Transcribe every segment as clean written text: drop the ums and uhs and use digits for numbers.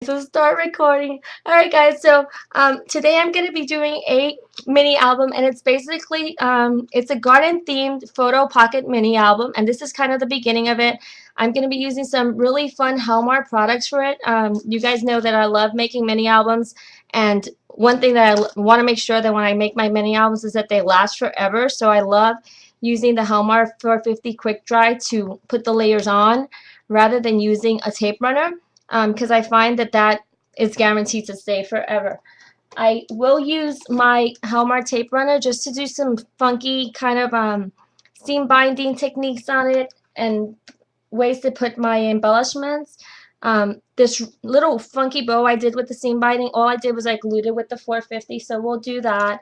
So start recording. All right, guys. So today I'm going to be doing a mini album, and it's basically it's a garden themed photo pocket mini album, and this is kind of the beginning of it. I'm going to be using some really fun Helmar products for it. You guys know that I love making mini albums, and one thing that I want to make sure that when I make my mini albums is that they last forever. So I love using the Helmar 450 quick dry to put the layers on rather than using a tape runner, because I find that that is guaranteed to stay forever. I will use my Helmar tape runner just to do some funky kind of seam binding techniques on it and ways to put my embellishments. This little funky bow I did with the seam binding, all I did was I glued it with the 450, so we'll do that.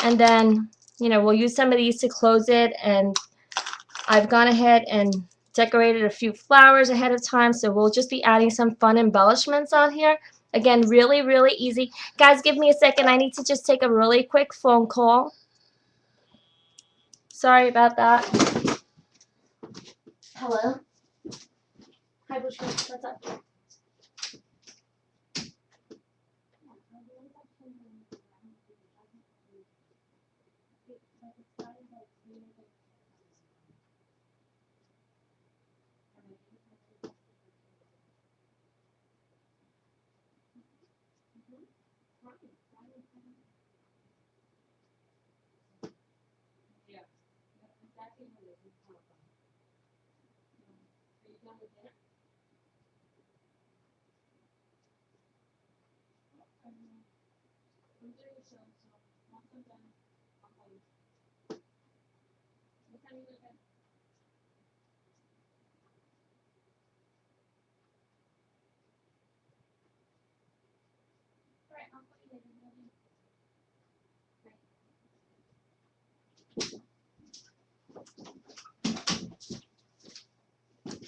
And then, we'll use some of these to close it, and I've gone ahead and decorated a few flowers ahead of time, so we'll just be adding some fun embellishments on here. Again, really, really easy. Guys, give me a second. I need to just take a really quick phone call. Sorry about that. Hello? Hi, Bushra. What's up?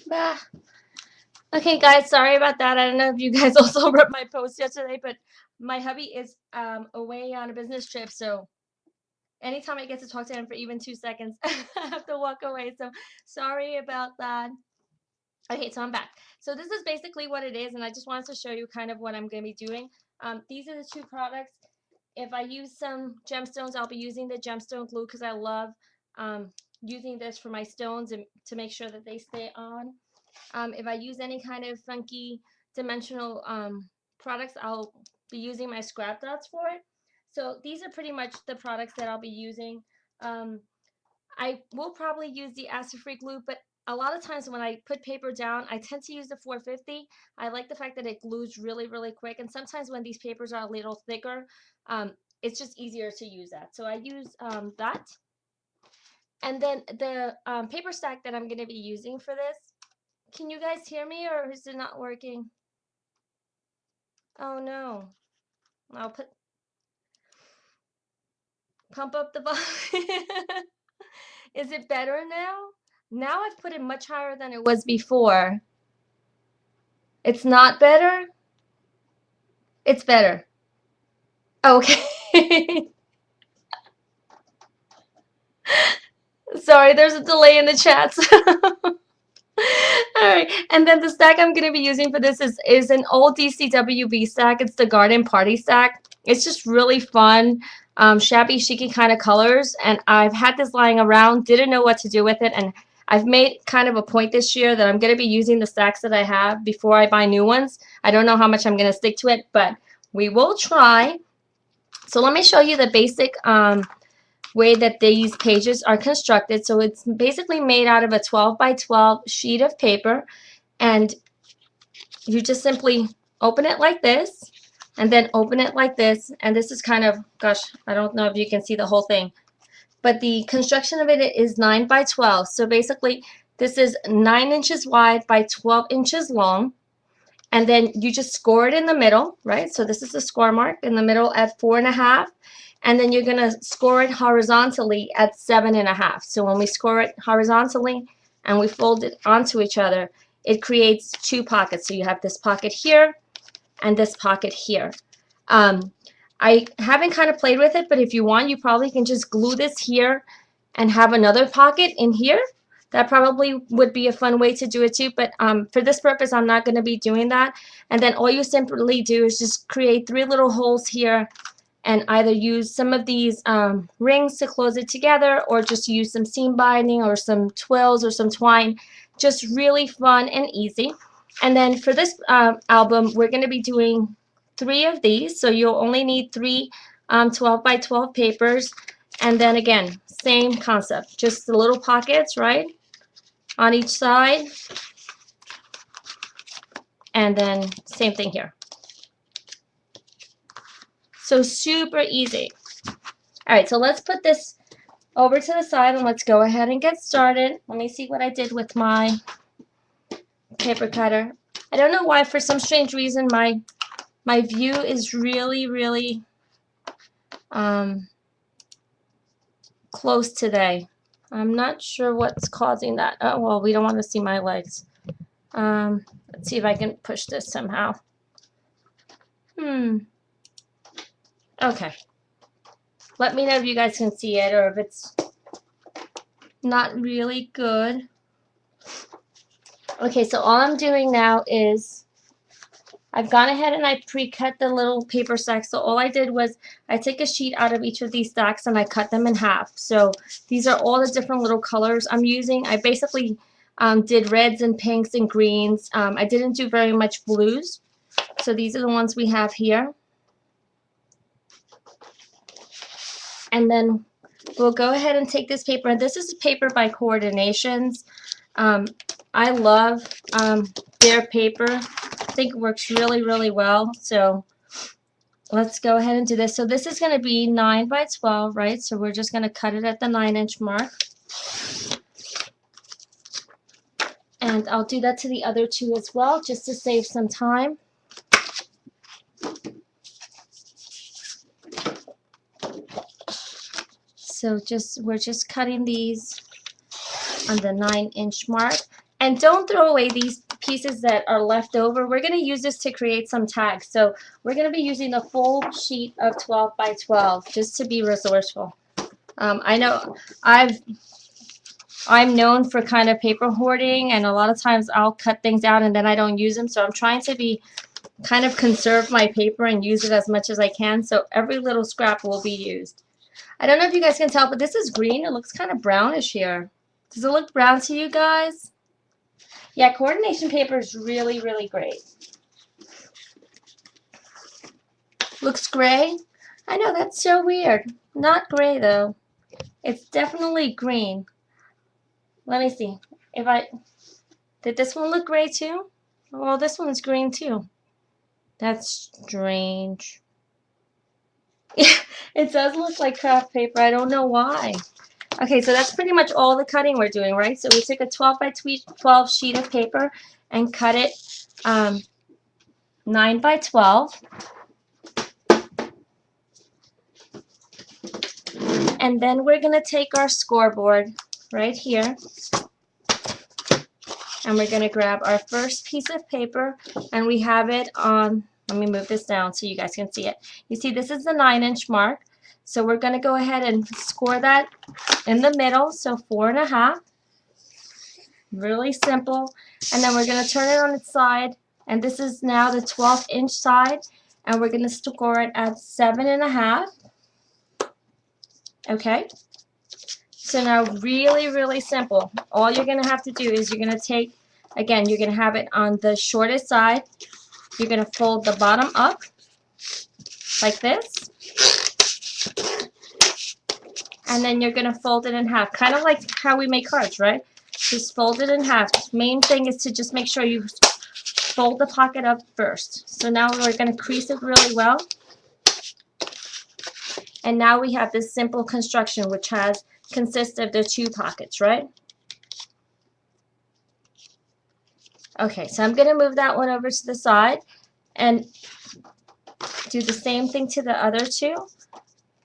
Bah. Okay, guys, sorry about that. I don't know if you guys also read my post yesterday, but my hubby is away on a business trip, so anytime I get to talk to him for even 2 seconds, I have to walk away. So sorry about that. Okay, so I'm back. So this is basically what it is, and I just wanted to show you kind of what I'm going to be doing. These are the two products. If I use some gemstones, I'll be using the gemstone glue because I love using this for my stones and to make sure that they stay on. If I use any kind of funky dimensional products, I'll be using my scrap dots for it. So these are pretty much the products that I'll be using. Um, I will probably use the acid-free glue, but a lot of times when I put paper down, I tend to use the 450. I like the fact that it glues really, really quick, and sometimes when these papers are a little thicker, it's just easier to use that. So I use that. And then the paper stack that I'm going to be using for this, can you guys hear me or is it not working? Oh no. I'll pump up the volume. Is it better now? Now I've put it much higher than it was before. It's not better? It's better. Okay. Sorry, there's a delay in the chats. All right, and then the stack I'm going to be using for this is an old DCWB stack. It's the Garden Party stack. It's just really fun, shabby chicy kind of colors, and I've had this lying around, didn't know what to do with it, and I've made kind of a point this year that I'm going to be using the stacks that I have before I buy new ones. I don't know how much I'm going to stick to it, but we will try. So let me show you the basic way that these pages are constructed. So it's basically made out of a 12 by 12 sheet of paper, and you just simply open it like this and then open it like this, and this is kind of, gosh, I don't know if you can see the whole thing, but the construction of it is 9 by 12. So basically this is 9 inches wide by 12 inches long, and then you just score it in the middle, right? So this is the score mark in the middle at 4.5, and then you're going to score it horizontally at 7.5. So when we score it horizontally and we fold it onto each other, it creates two pockets. So you have this pocket here and this pocket here. I haven't kind of played with it, but if you want, you probably can just glue this here and have another pocket in here That probably would be a fun way to do it too, but for this purpose, I'm not going to be doing that. And then all you simply do is just create 3 little holes here and either use some of these rings to close it together or just use some seam binding or some twills or some twine. Just really fun and easy. And then for this album, we're going to be doing 3 of these, so you'll only need 3 12 by 12 papers. And then again, same concept, just the little pockets, right, on each side. And then same thing here. So super easy. All right, so let's put this over to the side and let's go ahead and get started. Let me see what I did with my paper cutter. I don't know why, for some strange reason, my view is really close today. I'm not sure what's causing that. Oh, well, we don't want to see my legs. Let's see if I can push this somehow. Okay. Let me know if you guys can see it or if it's not really good. Okay, so all I'm doing now is I've gone ahead and I pre-cut the little paper stacks. So all I did was I took a sheet out of each of these stacks and I cut them in half. So these are all the different little colors I'm using. I basically did reds and pinks and greens. I didn't do very much blues. So these are the ones we have here. And then we'll go ahead and take this paper. This is paper by Coordinations. I love their paper. I think it works really well. So let's go ahead and do this. So this is going to be 9 by 12, right? So we're just going to cut it at the 9-inch mark. And I'll do that to the other 2 as well, just to save some time. So we're just cutting these on the 9-inch mark. And don't throw away these pieces that are left over. We're going to use this to create some tags. So we're going to be using the full sheet of 12 by 12 just to be resourceful. I know I'm known for kind of paper hoarding, and a lot of times I'll cut things out and then I don't use them. So I'm trying to be kind of conserve my paper and use it as much as I can. So every little scrap will be used. I don't know if you guys can tell, but this is green. It looks kind of brownish here. Does it look brown to you guys? Yeah, Coordination paper is really great. Looks gray? I know, that's so weird. Not gray though. It's definitely green. Let me see. Did this one look gray too? Well, this one's green too. That's strange. It does look like craft paper. I don't know why. Okay, so that's pretty much all the cutting we're doing, right? So we took a 12 by 12 sheet of paper and cut it 9 by 12. And then we're going to take our scoreboard right here. And we're going to grab our first piece of paper, and we have it on, let me move this down so you guys can see it. You see, this is the 9-inch mark. So we're going to go ahead and score that in the middle, so 4.5. Really simple. And then we're going to turn it on its side, and this is now the 12-inch side, and we're going to score it at 7.5. Okay. So now really simple. All you're going to have to do is you're going to take, again, you're going to have it on the shortest side. You're going to fold the bottom up like this. And then you're going to fold it in half, kind of like how we make cards, right? Just fold it in half. Main thing is to just make sure you fold the pocket up first. So now we're going to crease it really well. And now we have this simple construction which consists of the 2 pockets, right? Okay, so I'm going to move that one over to the side and do the same thing to the other 2.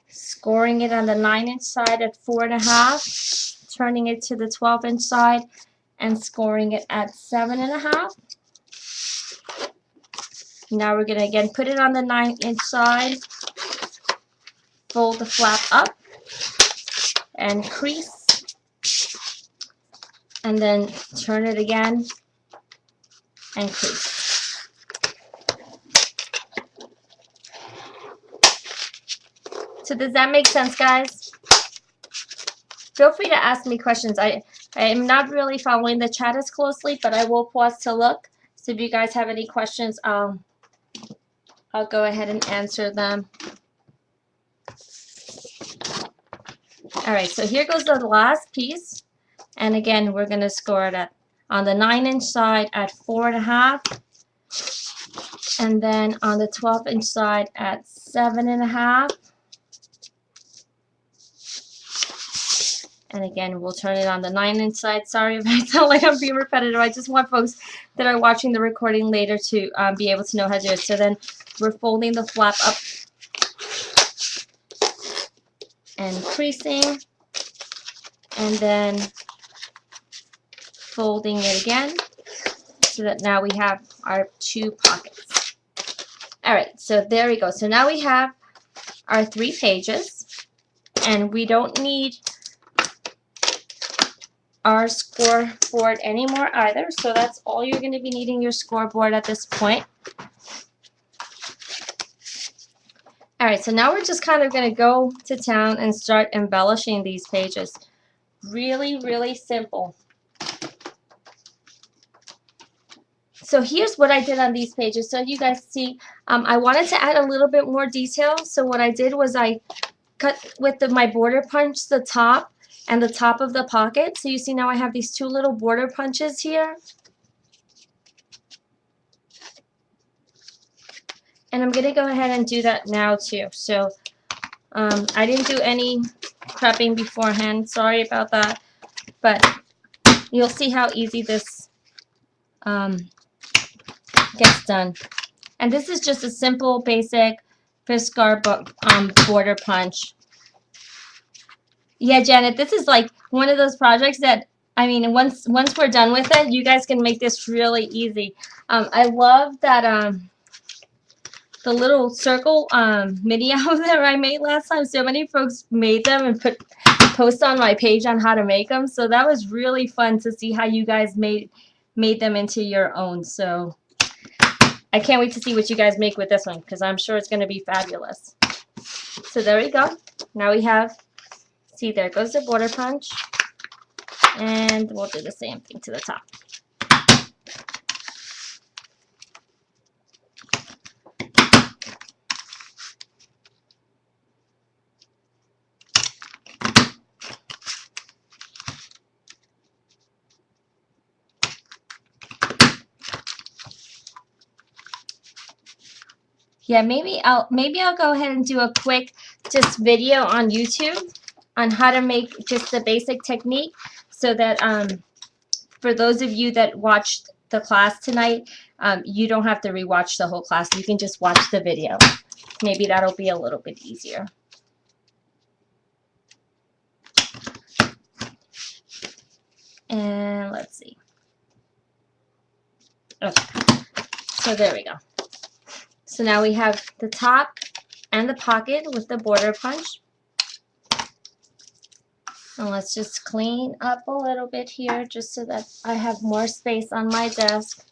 Scoring it on the 9-inch side at 4.5, turning it to the 12-inch side and scoring it at 7.5. Now we're going to again put it on the 9-inch side, fold the flap up and crease. and then turn it again and crease. So does that make sense, guys? Feel free to ask me questions. I am not really following the chat as closely, but I will pause to look. So if you guys have any questions, I'll go ahead and answer them. All right, so here goes the last piece. And again, we're going to score it at on the 9-inch side at 4.5, and then on the 12-inch side at 7.5. And again, we'll turn it on the 9-inch side. Sorry if I sound like I'm being repetitive. I just want folks that are watching the recording later to be able to know how to do it. So then we're folding the flap up and creasing, and then folding it again, so that now we have our 2 pockets. All right, so there we go. So now we have our 3 pages, and we don't need our scoreboard anymore either. So that's all you're going to be needing, your scoreboard at this point. All right, so now we're just kind of going to go to town and start embellishing these pages. Really, really simple. So here's what I did on these pages. So you guys see, I wanted to add a little bit more detail. So what I did was I cut with my border punch the top and the top of the pocket. So you see now I have these 2 little border punches here. And I'm going to go ahead and do that now too. So I didn't do any prepping beforehand. Sorry about that. But you'll see how easy this gets done. And this is just a simple, basic Fiskar border punch. Yeah, Janet, this is like one of those projects that, I mean, once we're done with it, you guys can make this really easy. I love that the little circle mini album that I made last time. So many folks made them and post on my page on how to make them. So that was really fun to see how you guys made them into your own. So I can't wait to see what you guys make with this one, because I'm sure it's going to be fabulous. So there we go. Now we have, see, there goes the border punch. And we'll do the same thing to the top. Yeah, maybe I'll go ahead and do a quick just video on YouTube on how to make just the basic technique, so that for those of you that watched the class tonight, you don't have to rewatch the whole class. You can just watch the video. Maybe that'll be a little bit easier. And let's see. Okay, so there we go. So now we have the top and the pocket with the border punch. And let's just clean up a little bit here just so that I have more space on my desk.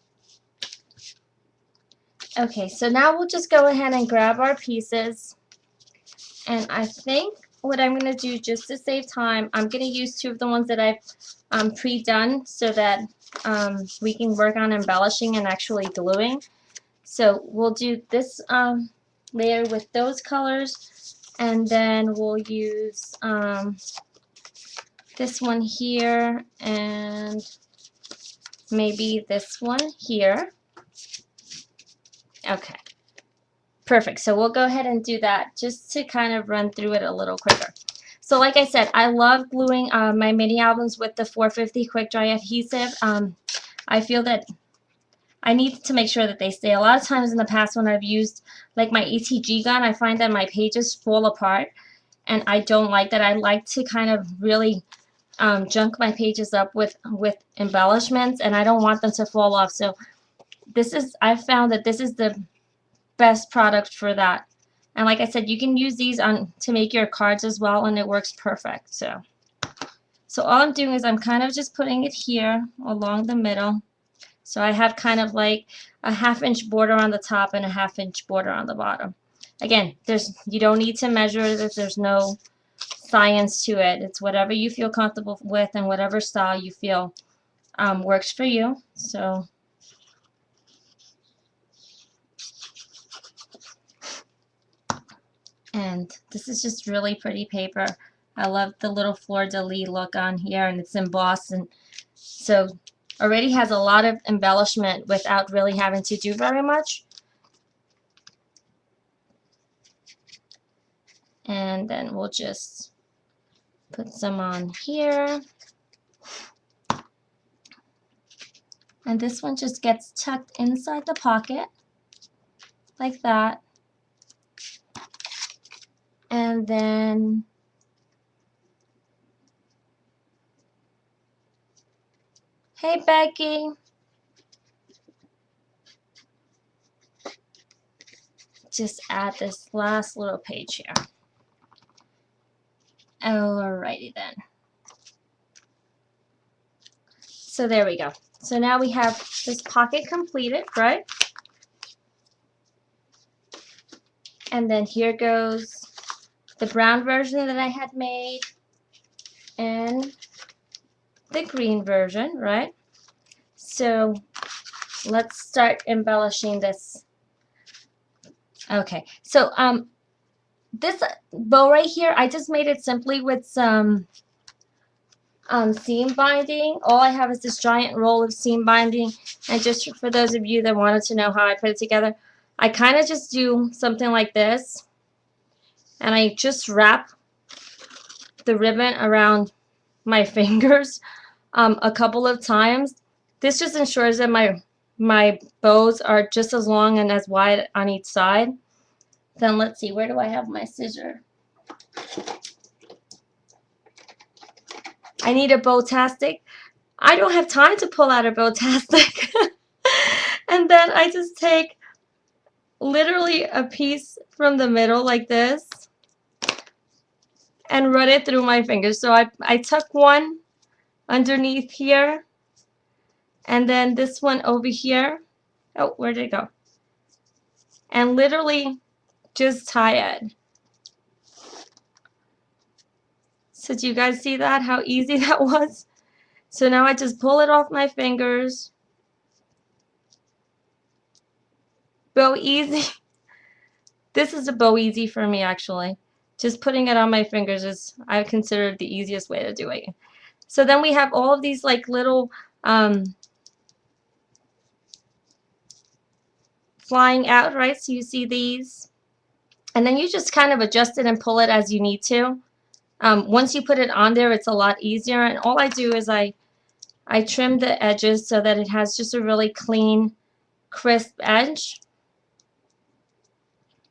Okay, so now we'll just go ahead and grab our pieces. And I think what I'm going to do, just to save time, I'm going to use 2 of the ones that I've pre-done, so that we can work on embellishing and actually gluing. So we'll do this layer with those colors, and then we'll use this one here, and maybe this one here. Okay, perfect. So we'll go ahead and do that just to kind of run through it a little quicker. So like I said, I love gluing my mini albums with the 450 quick dry adhesive. I feel that I need to make sure that they stay. A lot of times in the past when I've used like my ETG gun, I find that my pages fall apart, and I don't like that. I like to kind of really junk my pages up with embellishments, and I don't want them to fall off. So I've found that this is the best product for that. And like I said, you can use these to make your cards as well, and it works perfect. So So all I'm doing is I'm kind of just putting it here along the middle. So I have kind of like a 1/2 inch border on the top and a 1/2 inch border on the bottom. Again, you don't need to measure this. There's no science to it. It's whatever you feel comfortable with and whatever style you feel works for you. So and this is just really pretty paper. I love the little fleur-de-lis look on here, and it's embossed, and so already has a lot of embellishment without really having to do very much. And then we'll just put some on here. And this one just gets tucked inside the pocket, like that. And then hey Becky, just add this last little page here. Alrighty then. So there we go. So now we have this pocket completed, right? And then here goes the brown version that I had made and the green version, right? So let's start embellishing this. Okay, so this bow right here, I just made it simply with some seam binding. All I have is this giant roll of seam binding, and just for those of you that wanted to know how I put it together, I kind of just do something like this, and I just wrap the ribbon around my fingers a couple of times. This just ensures that my bows are just as long and as wide on each side. Then let's see, where do I have my scissor? I need a bow-tastic. I don't have time to pull out a bow-tastic. And then I just take literally a piece from the middle like this and run it through my fingers. So I tuck one underneath here, and then this one over here. Oh, where did it go? And literally just tie it. So do you guys see that, how easy that was? So now I just pull it off my fingers. Bow easy. This is a bow easy for me, actually. Just putting it on my fingers is, I consider, the easiest way to do it. So then we have all of these like little flying out, right? So you see these. And then you just kind of adjust it and pull it as you need to. Once you put it on there, it's a lot easier. And all I do is I trim the edges so that it has just a really clean, crisp edge.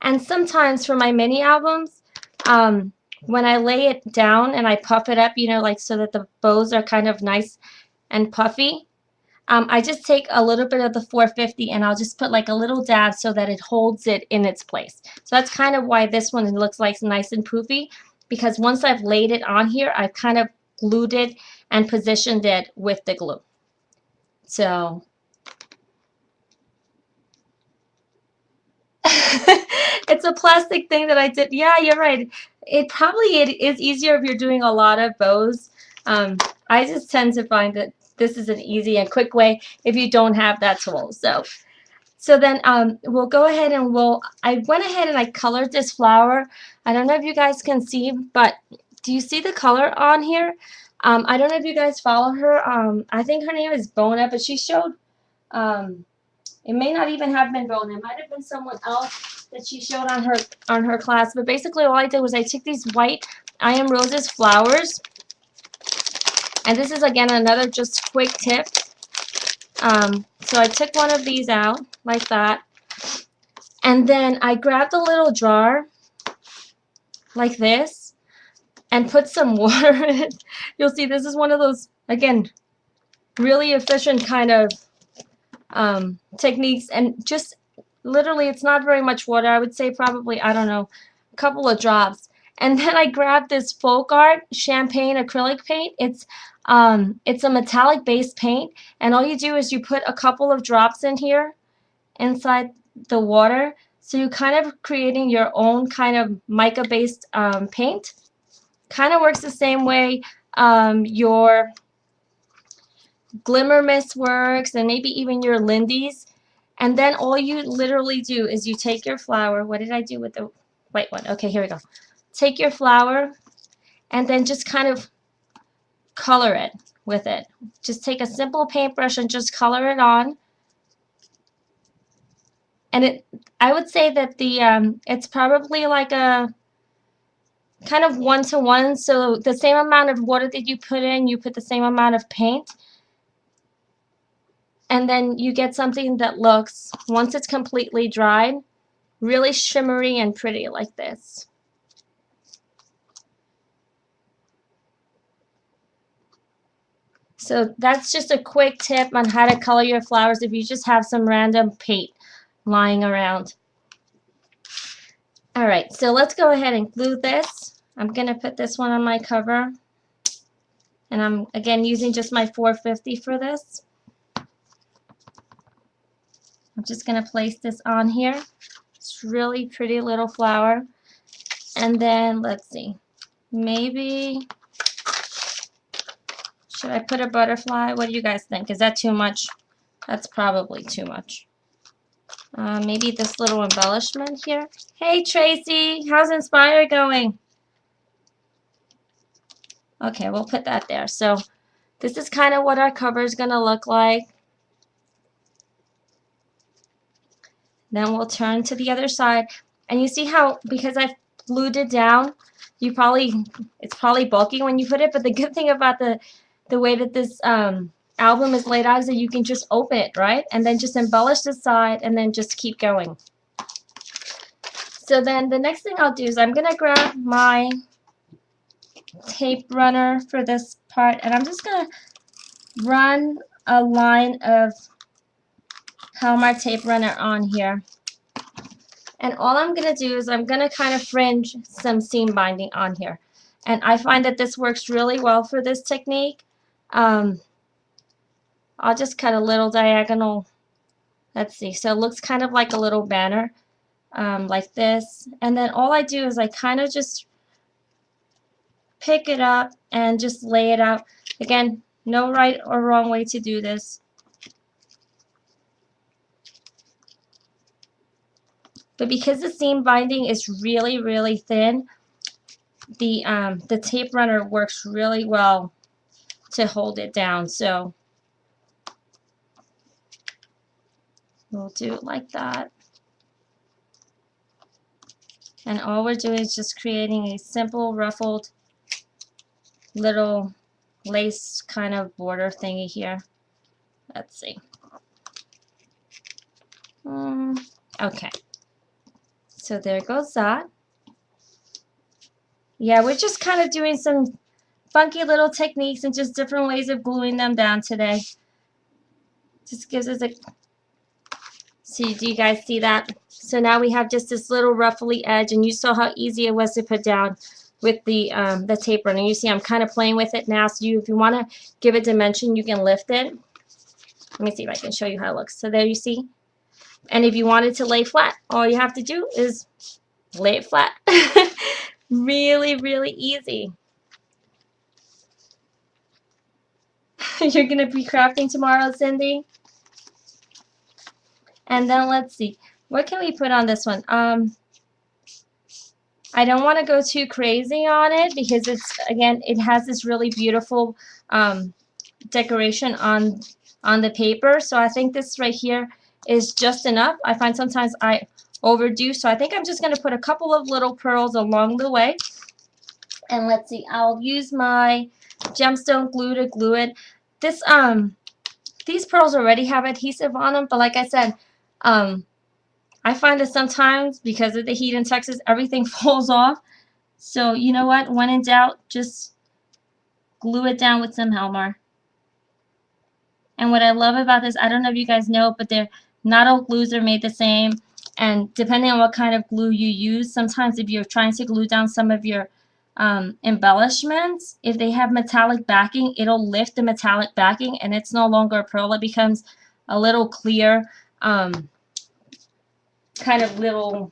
And sometimes for my mini albums, when I lay it down and I puff it up, you know, like so that the bows are kind of nice and puffy, I just take a little bit of the 450 and I'll just put like a little dab so that it holds it in its place. So that's kind of why this one looks like nice and poofy, because once I've laid it on here, I've kind of glued it and positioned it with the glue. So it's a plastic thing that I did. Yeah, you're right. It is easier if you're doing a lot of bows. I just tend to find that this is an easy and quick way if you don't have that tool. So then we'll go ahead and I went ahead and I colored this flower. I don't know if you guys can see, but do you see the color on here? I don't know if you guys follow her. I think her name is Bona, but she showed, it may not even have been Bona. It might have been someone else that she showed on her class. But basically all I did was I took these white I Am Roses flowers. And this is, again, another just quick tip. So I took one of these out like that. And then I grabbed a little jar like this and put some water in it. You'll see this is one of those, again, really efficient kind of techniques. And just literally, it's not very much water. I would say probably, I don't know, a couple of drops. And then I grabbed this Folk Art Champagne acrylic paint. It's a metallic based paint, and all you do is you put a couple of drops in here inside the water. So you're kind of creating your own kind of mica based paint. Kind of works the same way your Glimmer Mist works, and maybe even your Lindy's. And then all you literally do is you take your flour. What did I do with the white one? Okay, here we go. Take your flour and then just kind of color it with it. Just take a simple paintbrush and just color it on. And I would say that it's probably like a kind of 1-to-1. So the same amount of water that you put in, you put the same amount of paint. And then you get something that looks, once it's completely dried, really shimmery and pretty like this. So that's just a quick tip on how to color your flowers if you just have some random paint lying around. All right, so let's go ahead and glue this. I'm going to put this one on my cover. And I'm, again, using just my 450 for this. I'm just going to place this on here. It's really pretty little flower. And then, let's see, maybe, should I put a butterfly? What do you guys think? Is that too much? That's probably too much. Maybe this little embellishment here. Hey, Tracy, how's Inspire going? Okay, we'll put that there. So this is kind of what our cover is going to look like. Then we'll turn to the other side. And you see how, because I've glued it down, it's probably bulky when you put it, but the good thing about the way that this album is laid out is that you can just open it, right? And then just embellish the side and then just keep going. So then the next thing I'll do is I'm going to grab my tape runner for this part, and I'm just going to run a line of Helmar tape runner on here. And all I'm going to do is I'm going to kind of fringe some seam binding on here. And I find that this works really well for this technique. I'll just cut a little diagonal. Let's see. So it looks kind of like a little banner, like this. And then all I do is I kind of just pick it up and just lay it out. Again, no right or wrong way to do this. But because the seam binding is really, really thin, the tape runner works really well to hold it down. So we'll do it like that. And all we're doing is just creating a simple ruffled little lace kind of border thingy here. Let's see. Okay. So there goes that. Yeah, we're just kind of doing some funky little techniques and just different ways of gluing them down today. Just gives us a... See, do you guys see that? So now we have just this little ruffly edge, and you saw how easy it was to put down with the tape runner. You see I'm kind of playing with it now, so if you want to give it dimension, you can lift it. Let me see if I can show you how it looks. So there you see. And if you wanted to lay flat, all you have to do is lay it flat. Really, really easy. You're going to be crafting tomorrow, Cindy? And then let's see. What can we put on this one? I don't want to go too crazy on it because it has this really beautiful decoration on the paper. So I think this right here is just enough. I find sometimes I overdo, so I think I'm just going to put a couple of little pearls along the way. And let's see, I'll use my gemstone glue to glue it. These pearls already have adhesive on them, but like I said, I find that sometimes because of the heat in Texas, everything falls off. So you know what? When in doubt, just glue it down with some Helmar. And what I love about this, I don't know if you guys know, but not all glues are made the same. And depending on what kind of glue you use, sometimes if you're trying to glue down some of your embellishments, if they have metallic backing, it'll lift the metallic backing and it's no longer a pearl. It becomes a little clear, kind of little,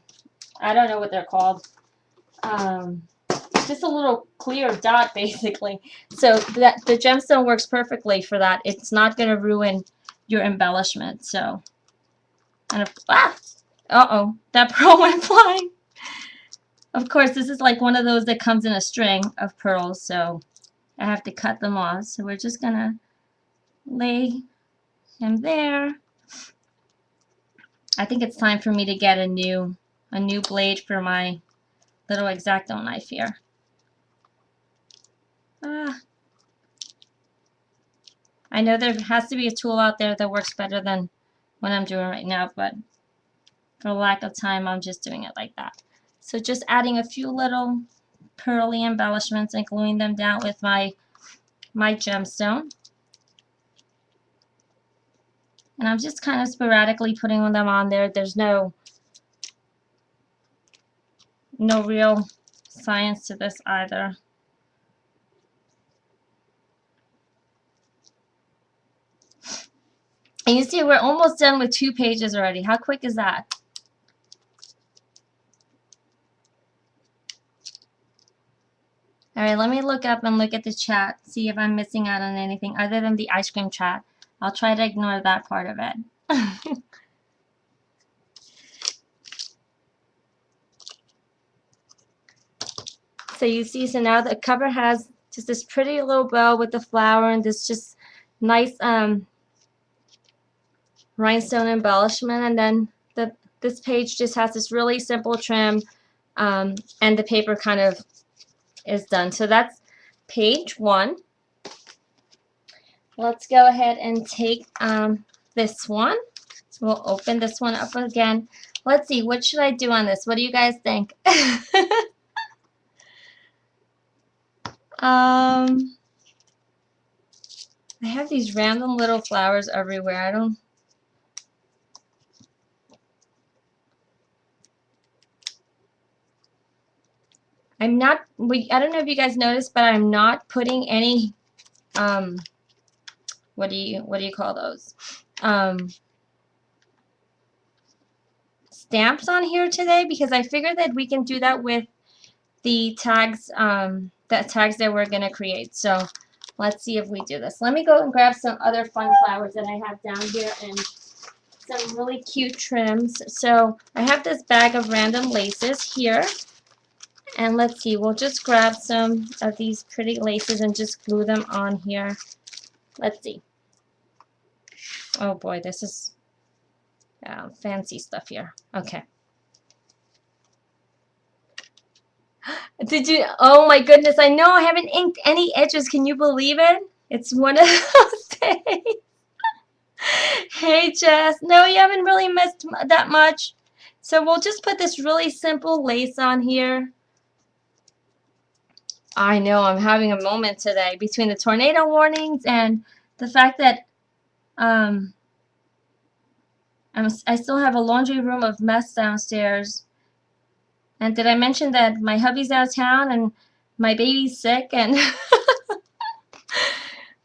I don't know what they're called, just a little clear dot basically. So that the gemstone works perfectly for that. It's not going to ruin your embellishment. So, and if, uh-oh, that pearl went flying. Of course, this is like one of those that comes in a string of pearls, so I have to cut them off. So we're just gonna lay him there. I think it's time for me to get a new blade for my little X-Acto knife here. I know there has to be a tool out there that works better than what I'm doing right now, but for lack of time, I'm just doing it like that. So just adding a few little pearly embellishments and gluing them down with my gemstone. And I'm just kind of sporadically putting them on there. There's no real science to this either. And you see we're almost done with 2 pages already. How quick is that? Alright, let me look up and look at the chat, see if I'm missing out on anything other than the ice cream chat. I'll try to ignore that part of it. So you see, so now the cover has just this pretty little bow with the flower and this just nice rhinestone embellishment, and then this page just has this really simple trim, and the paper kind of is done. So that's page 1. Let's go ahead and take this one. So we'll open this one up again. Let's see, what should I do on this? What do you guys think? I have these random little flowers everywhere. I don't know if you guys noticed, but I'm not putting any what do you call those? Stamps on here today, because I figured that we can do that with the tags that we're gonna create. So let's see if we do this. Let me go and grab some other fun flowers that I have down here and some really cute trims. So I have this bag of random laces here. And let's see, we'll just grab some of these pretty laces and just glue them on here. Let's see. Oh boy, this is fancy stuff here. Okay. Did you? Oh my goodness, I know I haven't inked any edges. Can you believe it? It's one of those days. Hey Jess, no, you haven't really missed that much. So we'll just put this really simple lace on here. I know, I'm having a moment today between the tornado warnings and the fact that I still have a laundry room of mess downstairs. And did I mention that my hubby's out of town and my baby's sick? And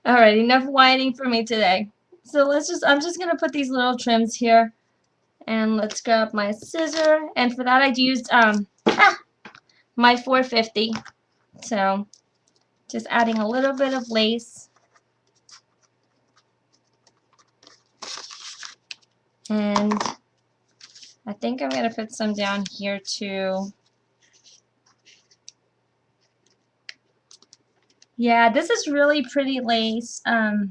alright, enough whining for me today. So I'm just gonna put these little trims here, and let's grab my scissor. And for that I used my 450. So just adding a little bit of lace. And I think I'm going to put some down here too. Yeah, this is really pretty lace. I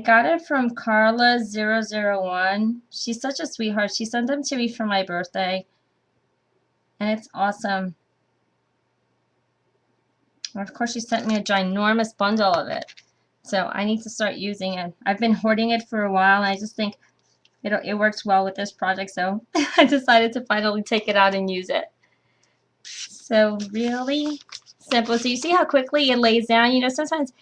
got it from Carla001. She's such a sweetheart. She sent them to me for my birthday. And it's awesome. And of course, she sent me a ginormous bundle of it. So I need to start using it. I've been hoarding it for a while, and I just think it works well with this project, so I decided to finally take it out and use it. So really simple. So you see how quickly it lays down? You know, sometimes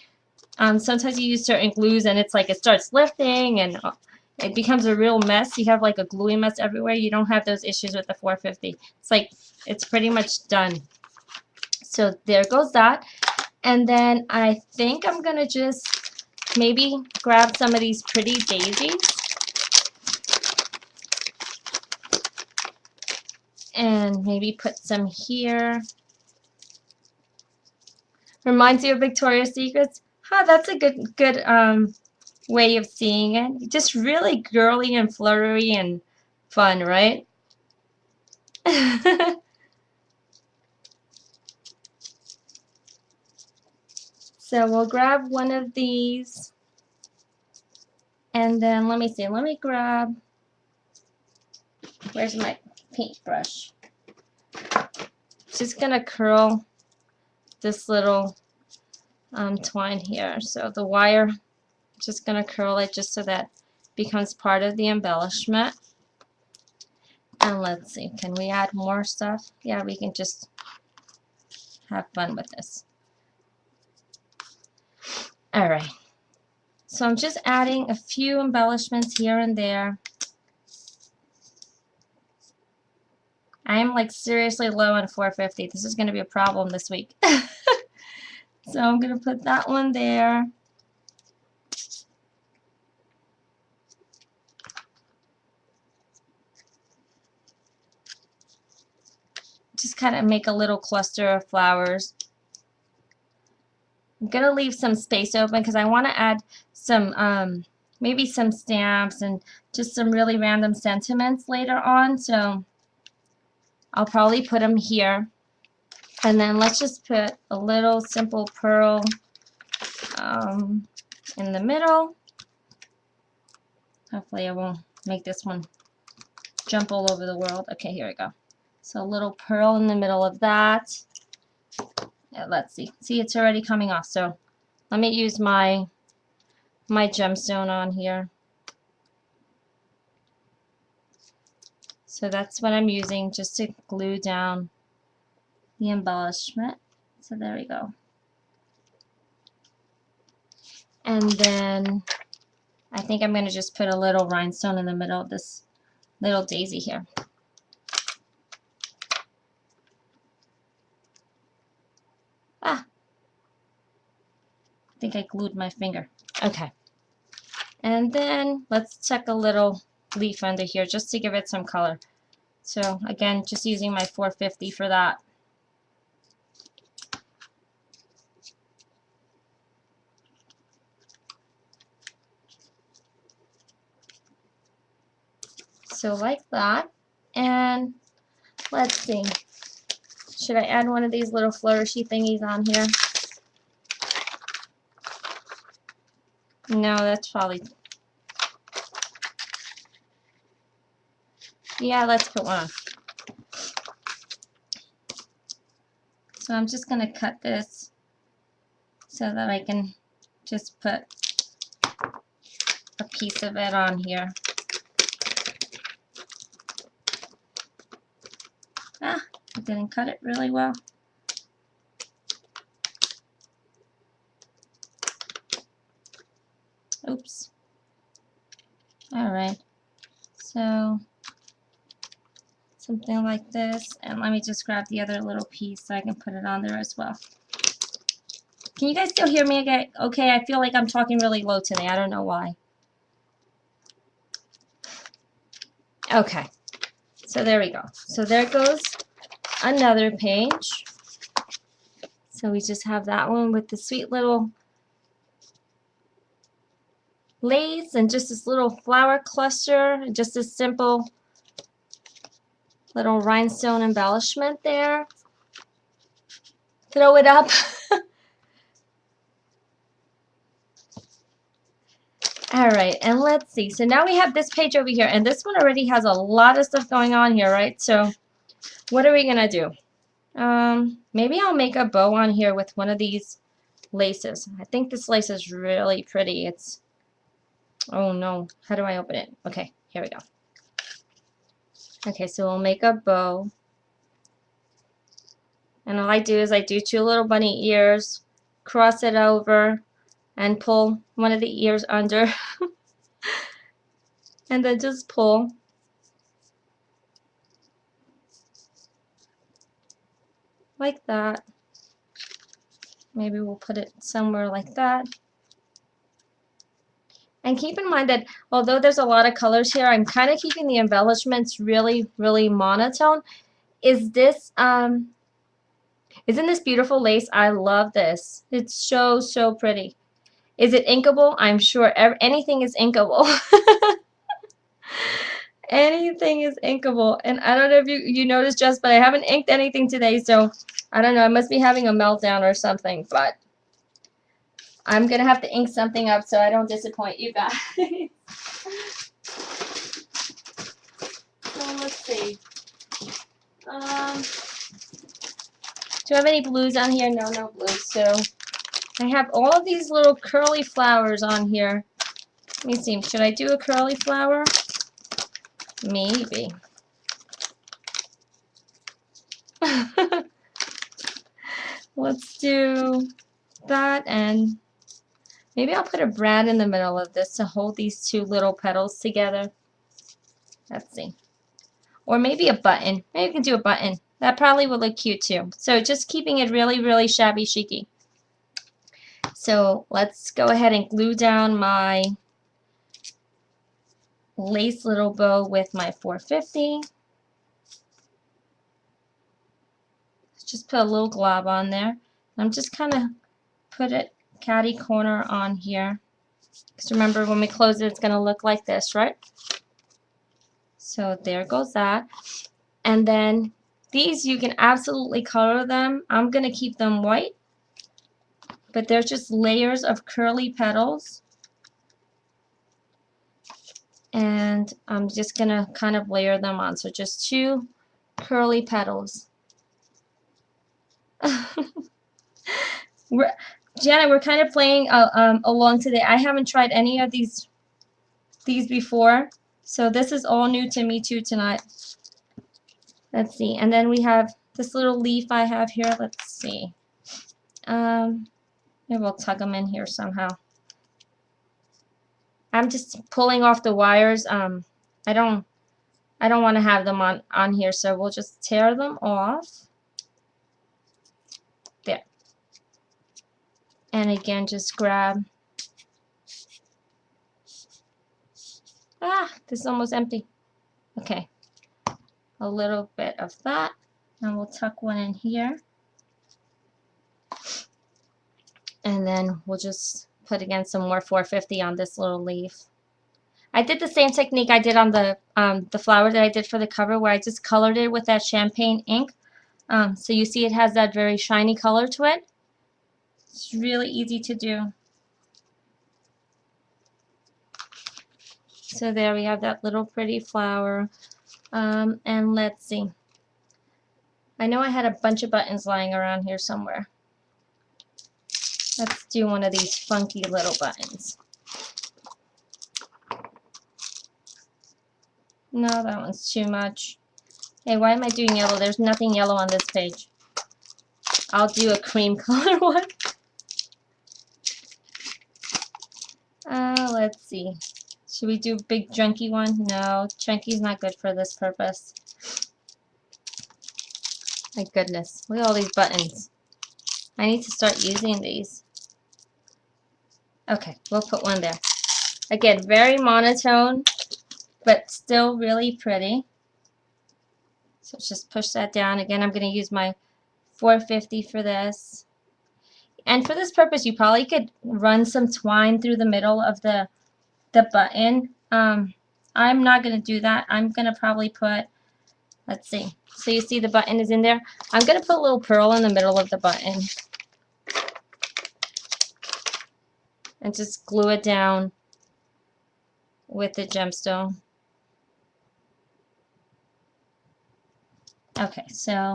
you use certain glues and it's like it starts lifting, and it becomes a real mess. You have like a gluey mess everywhere. You don't have those issues with the 450. It's like, it's pretty much done. So there goes that. And then I think I'm going to just maybe grab some of these pretty daisies and maybe put some here. Reminds you of Victoria's Secrets? Huh, that's a good way of seeing it. Just really girly and flirty and fun, right? So we'll grab one of these, and then let me see, let me grab, where's my paintbrush? Just gonna curl this little twine here. So the wire, just gonna curl it just so that becomes part of the embellishment. And let's see, can we add more stuff? Yeah, we can just have fun with this. Alright, so I'm just adding a few embellishments here and there. I am like seriously low on 450. This is going to be a problem this week. So I'm going to put that one there. Just kind of make a little cluster of flowers. I'm going to leave some space open because I want to add some, maybe some stamps and just some really random sentiments later on. So I'll probably put them here. And then let's just put a little simple pearl in the middle. Hopefully I won't make this one jump all over the world. Okay, here we go. So a little pearl in the middle of that. Yeah, let's see. See, it's already coming off. So let me use my gemstone on here. So that's what I'm using just to glue down the embellishment. So there we go. And then I think I'm going to just put a little rhinestone in the middle of this little daisy here. Ah, I think I glued my finger. Okay. And then let's tuck a little leaf under here just to give it some color. So again, just using my 450 for that. So like that. And let's see. Should I add one of these little flourishy thingies on here? No, that's probably... Yeah, let's put one on. So I'm just going to cut this so that I can just put a piece of it on here. Ah, I didn't cut it really well. Oops. Alright. So something like this, and let me just grab the other little piece so I can put it on there as well. Can you guys still hear me again? Okay, I feel like I'm talking really low today. I don't know why. Okay, so there we go. So there goes another page. So we just have that one with the sweet little lace and just this little flower cluster and just this simple little rhinestone embellishment there. Throw it up. Alright, and let's see. So now we have this page over here, and this one already has a lot of stuff going on here, right? So what are we going to do? Maybe I'll make a bow on here with one of these laces. I think this lace is really pretty. It's... Oh no, how do I open it? Okay, here we go. Okay, so we'll make a bow. And all I do is I do two little bunny ears, cross it over, and pull one of the ears under. and then just pull. Like that. Maybe we'll put it somewhere like that. And keep in mind that although there's a lot of colors here, I'm kind of keeping the embellishments really, really monotone. Is this, isn't this beautiful lace? I love this. It's so, so pretty. Is it inkable? I'm sure anything is inkable. Anything is inkable. And I don't know if you noticed, Jess, but I haven't inked anything today, so I don't know. I must be having a meltdown or something, but I'm going to have to ink something up so I don't disappoint you guys. So let's see. Do I have any blues on here? No, no blues. So I have all of these little curly flowers on here. Let me see. Should I do a curly flower? Maybe. Let's do that, and maybe I'll put a brand in the middle of this to hold these two little petals together. Let's see. Or maybe a button. Maybe we can do a button. That probably would look cute too. So just keeping it really, really shabby chicy. So let's go ahead and glue down my lace little bow with my 450. Just put a little glob on there. I'm just kind of put it catty corner on here. Because remember, when we close it, it's going to look like this, right? So there goes that. And then these, you can absolutely color them. I'm going to keep them white. But they're just layers of curly petals. And I'm just going to kind of layer them on. So just two curly petals. Jana, we're kind of playing along today. I haven't tried any of these before. So this is all new to me too tonight. Let's see. And then we have this little leaf I have here. Let's see. Maybe we'll tuck them in here somehow. I'm just pulling off the wires. I don't want to have them on here, so we'll just tear them off. There. And again, just grab. Ah, this is almost empty. Okay. A little bit of that. And we'll tuck one in here. And then we'll just put again some more 450 on this little leaf. I did the same technique I did on the flower that I did for the cover, where I just colored it with that champagne ink. So you see it has that very shiny color to it. It's really easy to do. So there we have that little pretty flower. And let's see. I know I had a bunch of buttons lying around here somewhere. Let's do one of these funky little buttons. No, that one's too much. Hey, why am I doing yellow? There's nothing yellow on this page. I'll do a cream color one. Let's see. Should we do a big chunky one? No, chunky's not good for this purpose. My goodness, look at all these buttons. I need to start using these. Okay, we'll put one there. Again, very monotone, but still really pretty. So just push that down. Again, I'm going to use my 450 for this. And for this purpose, you probably could run some twine through the middle of the button. I'm not going to do that. I'm going to probably put, let's see. So you see the button is in there. I'm going to put a little pearl in the middle of the button. And just glue it down with the gemstone. Okay, so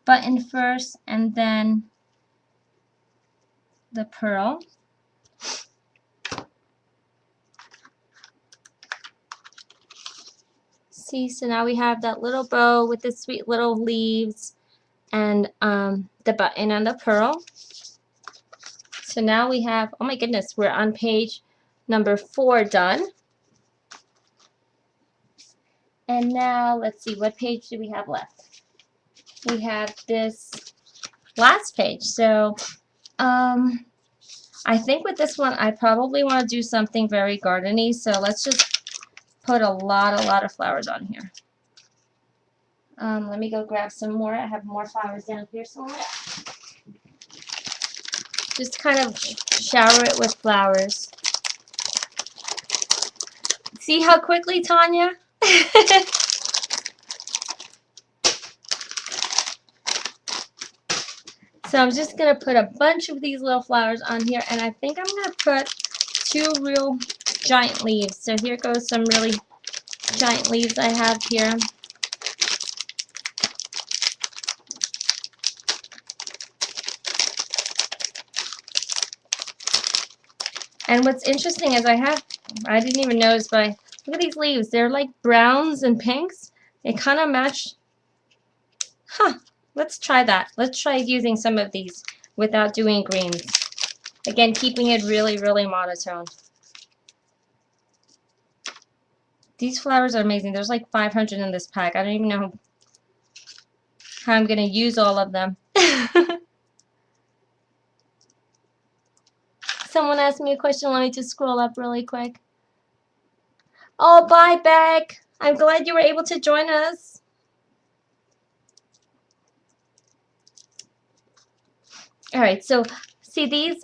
button first and then the pearl. See, so now we have that little bow with the sweet little leaves and the button and the pearl. So now we have, oh my goodness, we're on page number 4 done. And now, let's see, what page do we have left? We have this last page. So, I think with this one, I probably want to do something very gardeny. So let's just put a lot of flowers on here. Let me go grab some more. I have more flowers down here somewhere. Just kind of shower it with flowers. See how quickly, Tanya? So I'm just going to put a bunch of these little flowers on here, and I think I'm going to put 2 real giant leaves. So here goes some really giant leaves I have here. And what's interesting is I didn't even notice, but look at these leaves. They're like browns and pinks. They kind of match. Huh. Let's try that. Let's try using some of these without doing greens. Again, keeping it really monotone. These flowers are amazing. There's like 500 in this pack. I don't even know how I'm going to use all of them. Someone asked me a question. Let me just scroll up really quick. Oh, bye, Beck. I'm glad you were able to join us. All right, so see these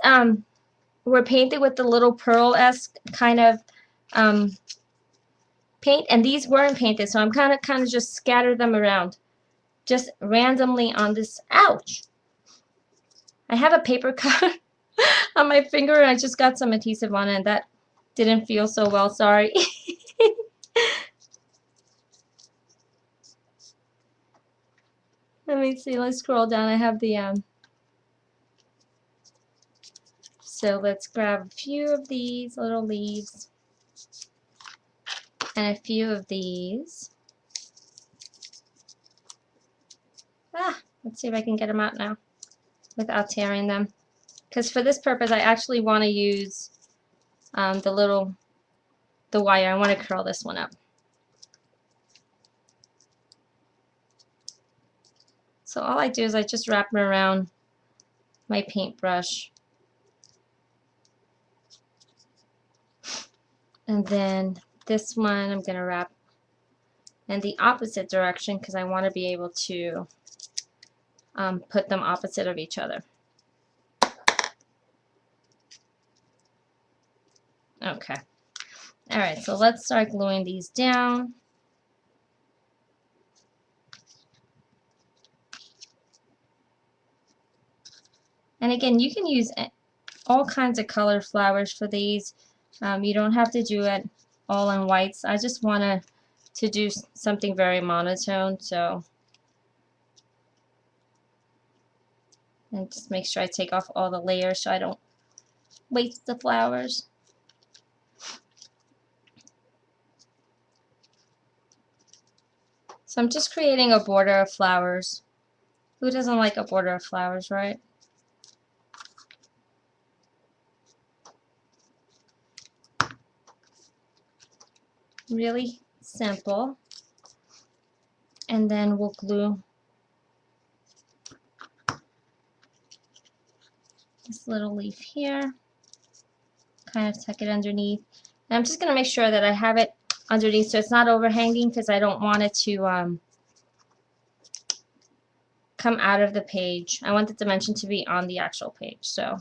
were painted with the little pearl-esque kind of paint, and these weren't painted, so I'm kind of just scattered them around, just randomly on this. Ouch! I have a paper cut on my finger, and I just got some adhesive on it, and that didn't feel so well. Sorry. Let me see. Let's scroll down. I have the So let's grab a few of these little leaves and a few of these. Let's see if I can get them out now without tearing them. Because for this purpose, I actually want to use the wire. I want to curl this one up. So all I do is I just wrap it around my paintbrush. And then this one I'm going to wrap in the opposite direction because I want to be able to put them opposite of each other. Okay. Alright, so let's start gluing these down. And again, you can use all kinds of color flowers for these. You don't have to do it all in whites. I just wanted to do something very monotone, so and just make sure I take off all the layers so I don't waste the flowers. So I'm just creating a border of flowers. Who doesn't like a border of flowers, right? Really simple. And then we'll glue this little leaf here. Kind of tuck it underneath. And I'm just going to make sure that I have it underneath so it's not overhanging because I don't want it to come out of the page. I want the dimension to be on the actual page. So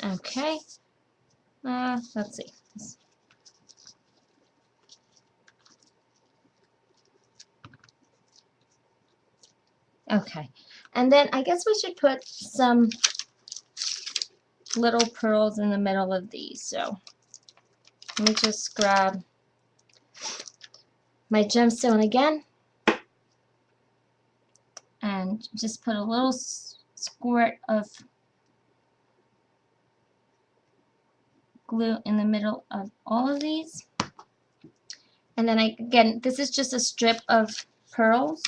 okay. Let's see. Okay. And then I guess we should put some little pearls in the middle of these. So let me just grab my gemstone again and just put a little squirt of glue in the middle of all of these. And then again, this is just a strip of pearls.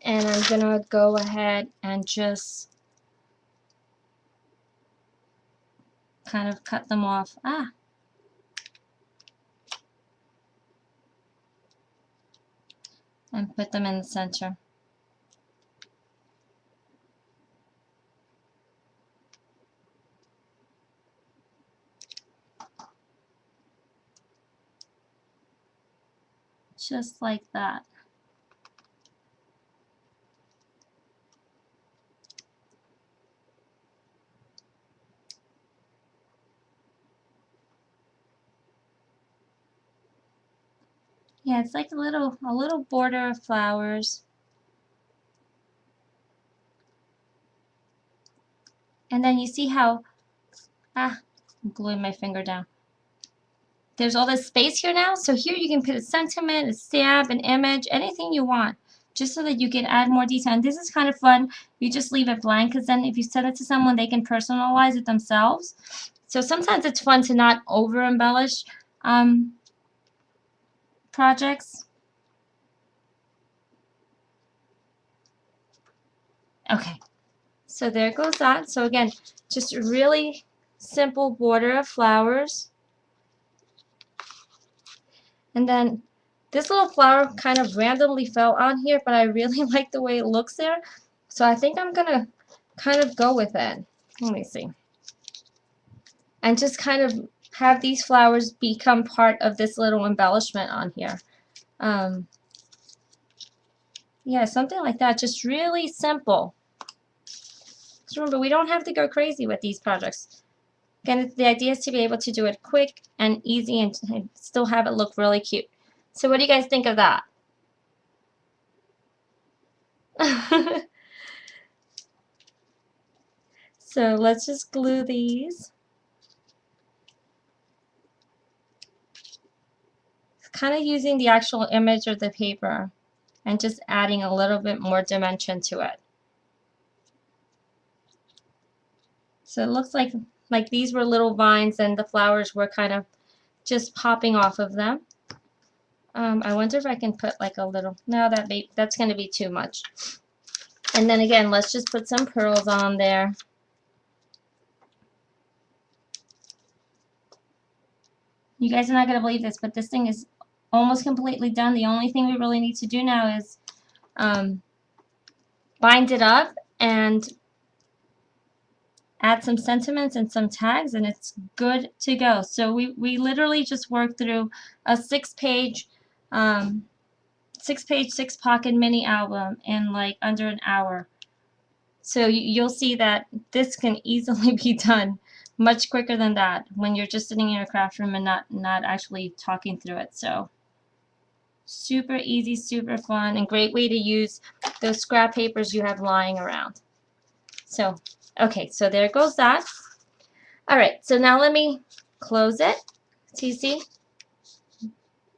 And I'm going to go ahead and just kind of cut them off. And put them in the center. Just like that. Yeah, it's like a little border of flowers. And then you see how, I'm gluing my finger down. There's all this space here now, so here you can put a sentiment, a stamp, an image, anything you want, just so that you can add more detail. And this is kind of fun. You just leave it blank, because then if you send it to someone, they can personalize it themselves. So sometimes it's fun to not over-embellish projects. Okay, so there goes that. So again, just a really simple border of flowers. And then this little flower kind of randomly fell on here, but I really like the way it looks there. So I think I'm gonna kind of go with it. Let me see. And just kind of have these flowers become part of this little embellishment on here. Yeah, something like that. Just really simple. Just remember, we don't have to go crazy with these projects. Again, the idea is to be able to do it quick and easy and still have it look really cute. So what do you guys think of that? So let's just glue these. Kind of using the actual image of the paper and just adding a little bit more dimension to it. So it looks like these were little vines and the flowers were kind of just popping off of them. I wonder if I can put like a little, no, that's going to be too much. And then again, let's just put some pearls on there. You guys are not going to believe this, but this thing is almost completely done. The only thing we really need to do now is bind it up and add some sentiments and some tags, and it's good to go. So we literally just worked through a six-page, six-pocket mini album in like under an hour. So you'll see that this can easily be done much quicker than that when you're just sitting in your craft room and not actually talking through it. So super easy, super fun, and great way to use those scrap papers you have lying around. So, okay, so there goes that. All right, so now let me close it. So you see,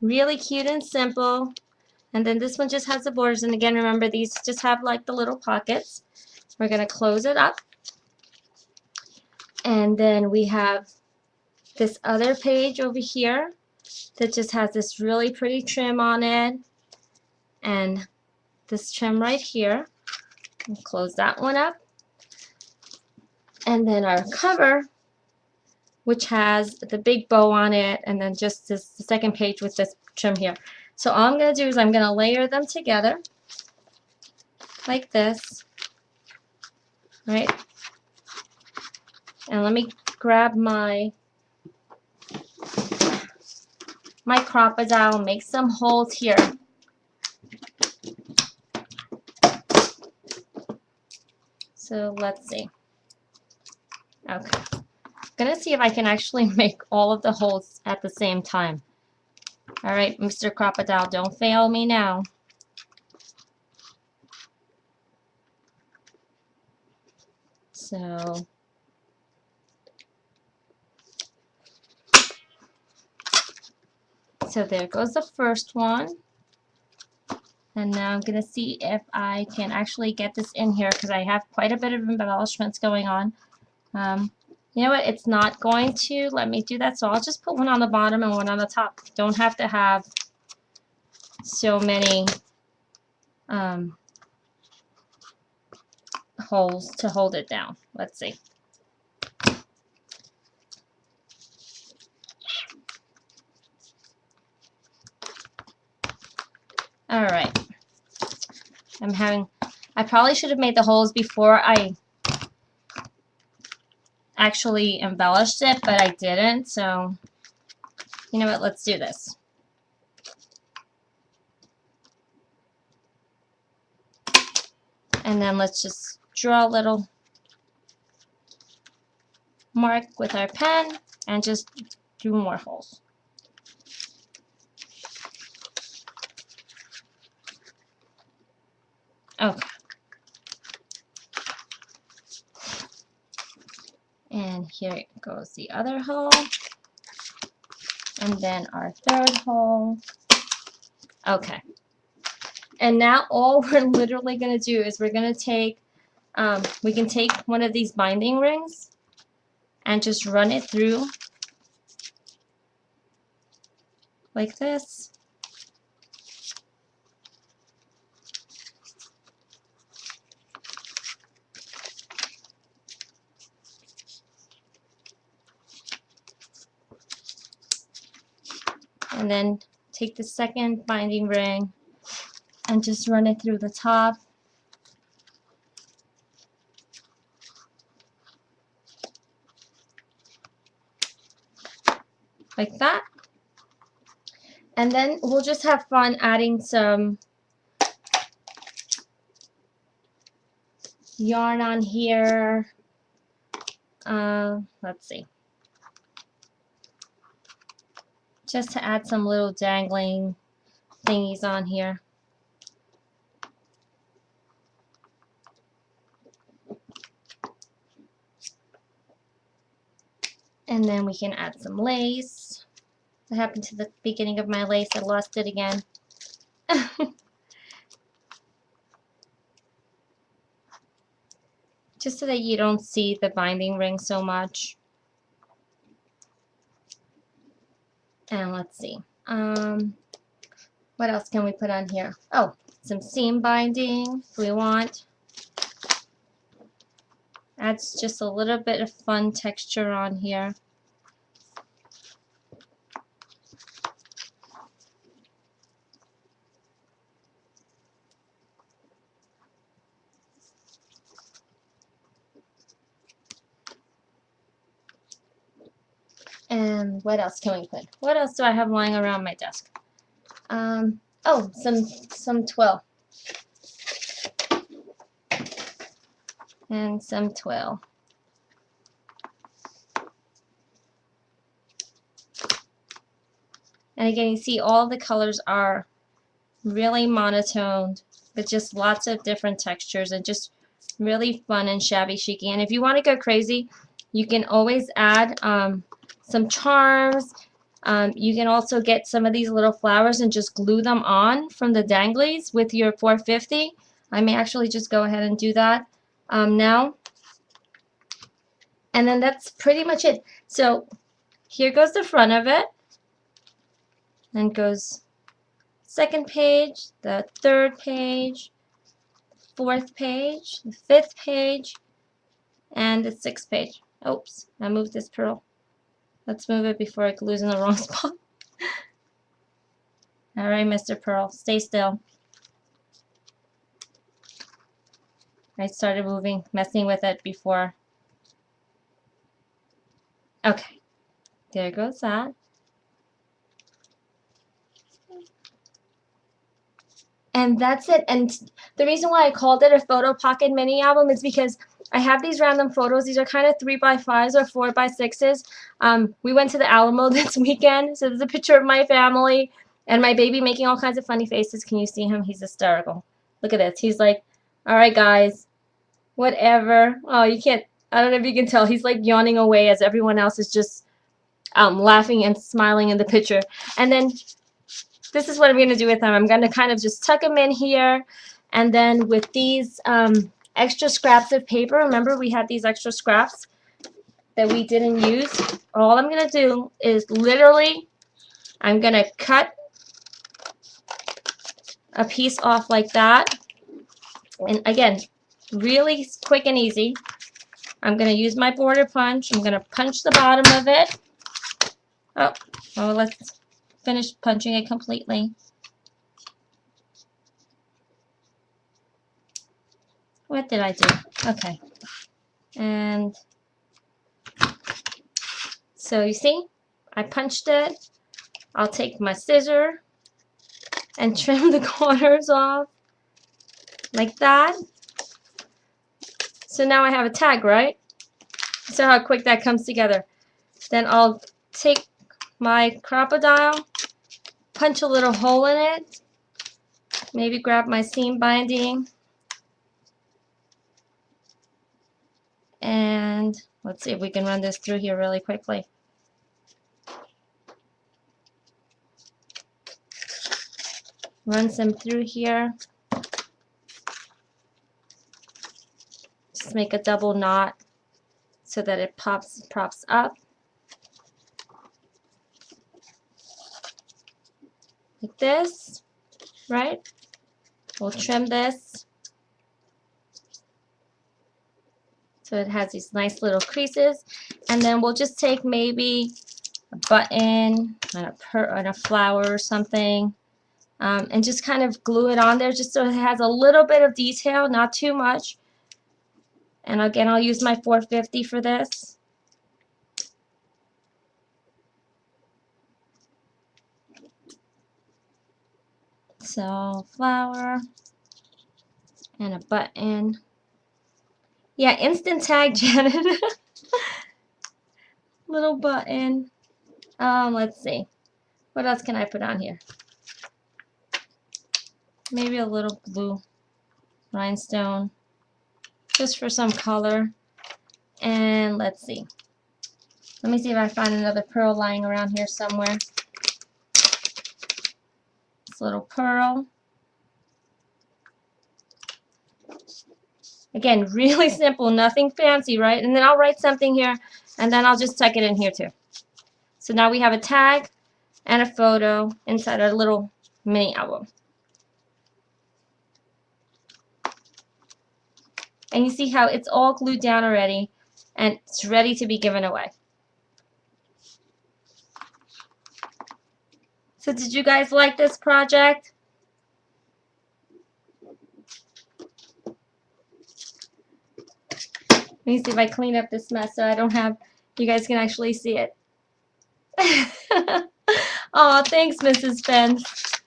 really cute and simple. And then this one just has the borders. And again, remember, these just have like the little pockets. We're going to close it up. And then we have this other page over here that just has this really pretty trim on it. And this trim right here. We'll close that one up. And then our cover, which has the big bow on it, and then just the second page with this trim here. So all I'm going to do is I'm going to layer them together like this, right? And let me grab my crop-a-dile, make some holes here. So let's see. Okay. I'm going to see if I can actually make all of the holes at the same time. All right, Mr. Crop-a-dile, don't fail me now. So there goes the first one. And now I'm going to see if I can actually get this in here because I have quite a bit of embellishments going on. You know what? It's not going to let me do that, so I'll just put one on the bottom and one on the top. Don't have to have so many holes to hold it down. Let's see. Alright. I probably should have made the holes before I actually embellished it, but I didn't, so you know what, let's do this. And then let's just draw a little mark with our pen and just do more holes. Okay. And here goes the other hole. And then our third hole. Okay. And now all we're literally going to do is we're going to take, we can take one of these binding rings and just run it through like this. And then take the second binding ring and just run it through the top. Like that. And then we'll just have fun adding some yarn on here. Let's see. Just to add some little dangling thingies on here. And then we can add some lace. What happened to the beginning of my lace? I lost it again. Just so that you don't see the binding ring so much. And let's see. What else can we put on here? Oh, some seam binding if we want. Adds just a little bit of fun texture on here. And what else can we put? What else do I have lying around my desk? Oh, some twill. And some twill. And again, you see all the colors are really monotoned, with just lots of different textures and just really fun and shabby chicy. And if you want to go crazy, you can always add some charms. You can also get some of these little flowers and just glue them on from the danglies with your 450. I may actually just go ahead and do that now. And then that's pretty much it. So here goes the front of it. And goes second page, the third page, fourth page, the fifth page, and the sixth page. Oops, I moved this pearl. Let's move it before it glues in the wrong spot. Alright, Mr. Pearl, stay still. I started messing with it before. Okay, there goes that. And that's it. And the reason why I called it a photo pocket mini album is because I have these random photos. These are kind of 3x5s or 4x6s. We went to the Alamo this weekend, so there's a picture of my family and my baby making all kinds of funny faces. Can you see him? He's hysterical. Look at this. He's like, all right, guys, whatever. Oh, you can't. I don't know if you can tell. He's like yawning away as everyone else is just laughing and smiling in the picture. And then this is what I'm going to do with them. I'm going to kind of just tuck them in here, and then with these extra scraps of paper, remember we had these extra scraps that we didn't use, all I'm going to do is literally, I'm going to cut a piece off like that, and again, really quick and easy. I'm going to use my border punch. I'm going to punch the bottom of it. Oh, let's finish punching it completely. What did I do? Okay. And so you see, I punched it. I'll take my scissor and trim the corners off like that. So now I have a tag, right? So how quick that comes together. Then I'll take my crocodile, punch a little hole in it, maybe grab my seam binding, and let's see if we can run this through here really quickly. Run some through here. Just make a double knot so that it props up. Like this, right? We'll trim this so it has these nice little creases, and then we'll just take maybe a button and a flower or something, and just kind of glue it on there just so it has a little bit of detail, not too much. And again, I'll use my 450 for this. So flower and a button. Yeah, instant tag, Janet. Little button. Let's see. What else can I put on here? Maybe a little blue rhinestone, just for some color. And let's see. Let me see if I find another pearl lying around here somewhere. This little pearl. Again, really simple, nothing fancy, right? And then I'll write something here, and then I'll just tuck it in here too. So now we have a tag and a photo inside our little mini album. And you see how it's all glued down already, and it's ready to be given away. So did you guys like this project? Let me see if I clean up this mess so I don't have, you guys can actually see it. Oh, thanks, Mrs. Spence.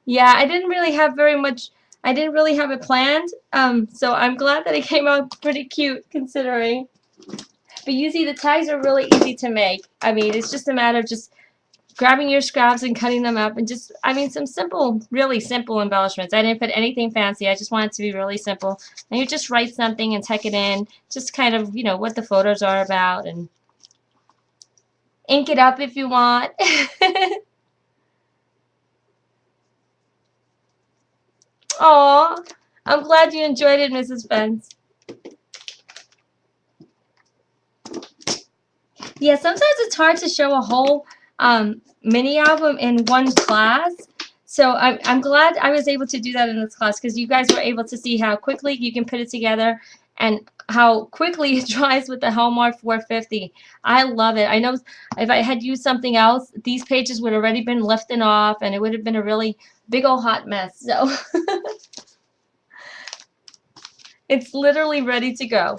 Yeah, I didn't really have very much, I didn't really have it planned, so I'm glad that it came out pretty cute considering. But you see, the tags are really easy to make. I mean, it's just a matter of just grabbing your scraps and cutting them up and just, I mean, some simple, really simple embellishments. I didn't put anything fancy. I just wanted it to be really simple. And you just write something and tuck it in, just kind of, you know, what the photos are about, and ink it up if you want. Aw, I'm glad you enjoyed it, Mrs. Spence. Yeah, sometimes it's hard to show a whole mini album in one class. So I'm glad I was able to do that in this class, because you guys were able to see how quickly you can put it together and how quickly it dries with the Helmar 450. I love it. I know if I had used something else, these pages would have already been lifted off and it would have been a really big old hot mess. So it's literally ready to go.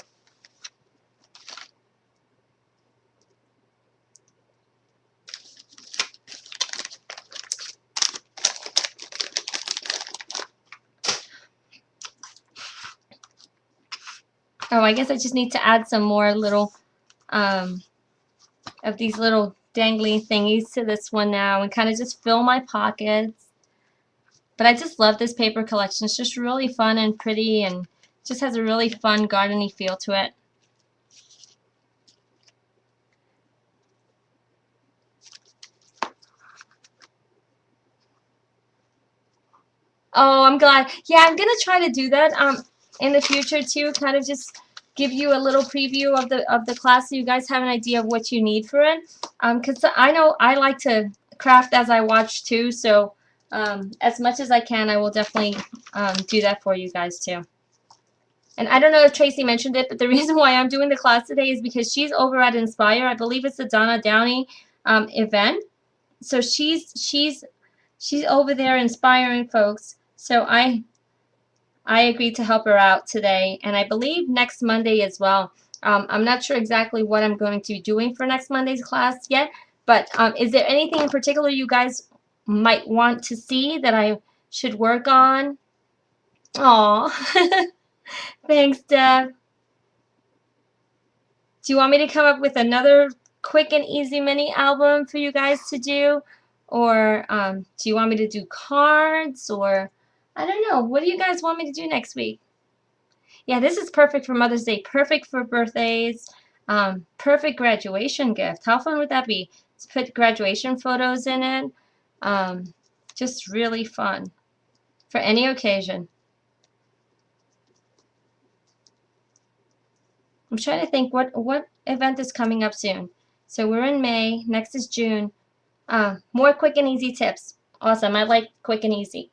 Oh, I guess I just need to add some more little of these little dangly thingies to this one now and kind of just fill my pockets. But I just love this paper collection. It's just really fun and pretty and just has a really fun gardeny feel to it. Oh, I'm glad. Yeah, I'm gonna try to do that in the future too. Kind of just give you a little preview of the class so you guys have an idea of what you need for it. Because I know I like to craft as I watch too. So as much as I can, I will definitely do that for you guys too. And I don't know if Tracy mentioned it, but the reason why I'm doing the class today is because she's over at Inspire. I believe it's the Donna Downey event. So she's over there inspiring folks. So I agreed to help her out today, and I believe next Monday as well. I'm not sure exactly what I'm going to be doing for next Monday's class yet, but is there anything in particular you guys might want to see that I should work on? Aw, thanks, Deb. Do you want me to come up with another quick and easy mini album for you guys to do? Or do you want me to do cards? Or I don't know. What do you guys want me to do next week? Yeah, this is perfect for Mother's Day, perfect for birthdays, perfect graduation gift. How fun would that be? To put graduation photos in it. Um, just really fun for any occasion. I'm trying to think what event is coming up soon. So we're in May. Next is June. More quick and easy tips. Awesome. I like quick and easy.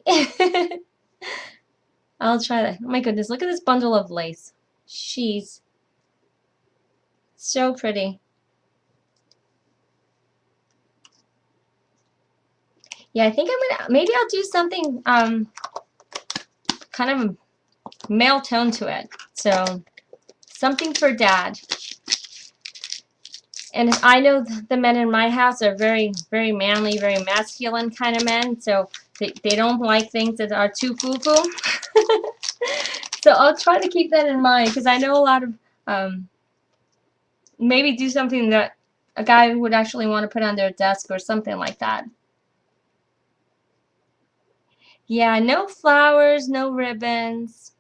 I'll try that. Oh my goodness, look at this bundle of lace. She's so pretty. Yeah, I think maybe I'll do something kind of male tone to it. So something for dad. And I know the men in my house are very, very manly, very masculine kind of men. So they don't like things that are too foo-foo. So I'll try to keep that in mind because I know a lot of maybe do something that a guy would actually want to put on their desk or something like that. Yeah, no flowers, no ribbons.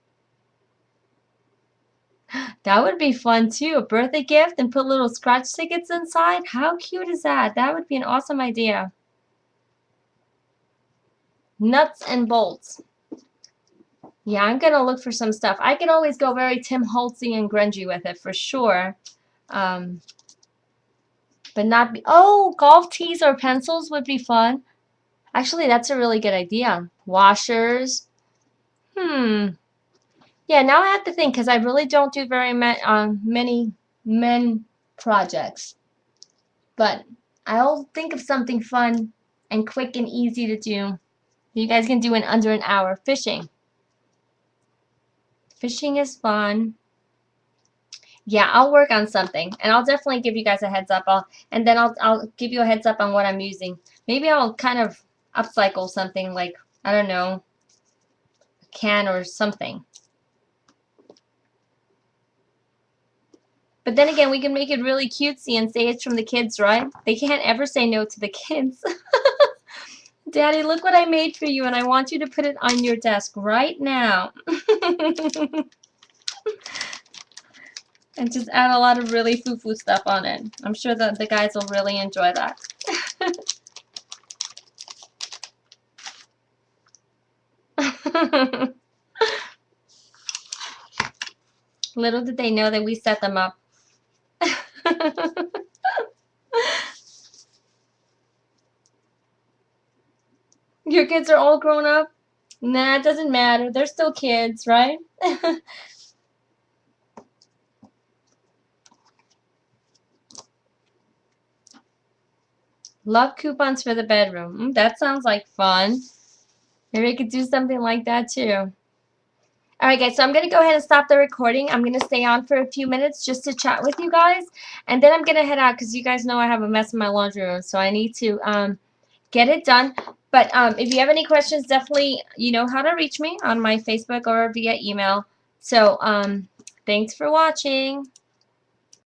That would be fun too. A birthday gift and put little scratch tickets inside. How cute is that? That would be an awesome idea. Nuts and bolts. Yeah, I'm gonna look for some stuff. I could always go very Tim Holtzy and grungy with it for sure. Um, but not be, oh, golf tees or pencils would be fun. Actually, that's a really good idea. Washers. Hmm. Yeah, now I have to think because I really don't do many men projects. But I'll think of something fun and quick and easy to do. You guys can do in under an hour. Fishing. Fishing is fun. Yeah, I'll work on something, and I'll definitely give you guys a heads up. I'll give you a heads up on what I'm using. Maybe I'll kind of upcycle something like, I don't know, a can or something. But then again, we can make it really cutesy and say it's from the kids, right? They can't ever say no to the kids. Daddy, look what I made for you, and I want you to put it on your desk right now. And just add a lot of really foo-foo stuff on it. I'm sure that the guys will really enjoy that. Little did they know that we set them up. Your kids are all grown up? Nah, it doesn't matter. They're still kids, right? Love coupons for the bedroom. That sounds like fun. Maybe I could do something like that too. Alright guys, so I'm going to go ahead and stop the recording. I'm going to stay on for a few minutes just to chat with you guys. And then I'm going to head out because you guys know I have a mess in my laundry room. So I need to get it done. But if you have any questions, definitely you know how to reach me on my Facebook or via email. So thanks for watching.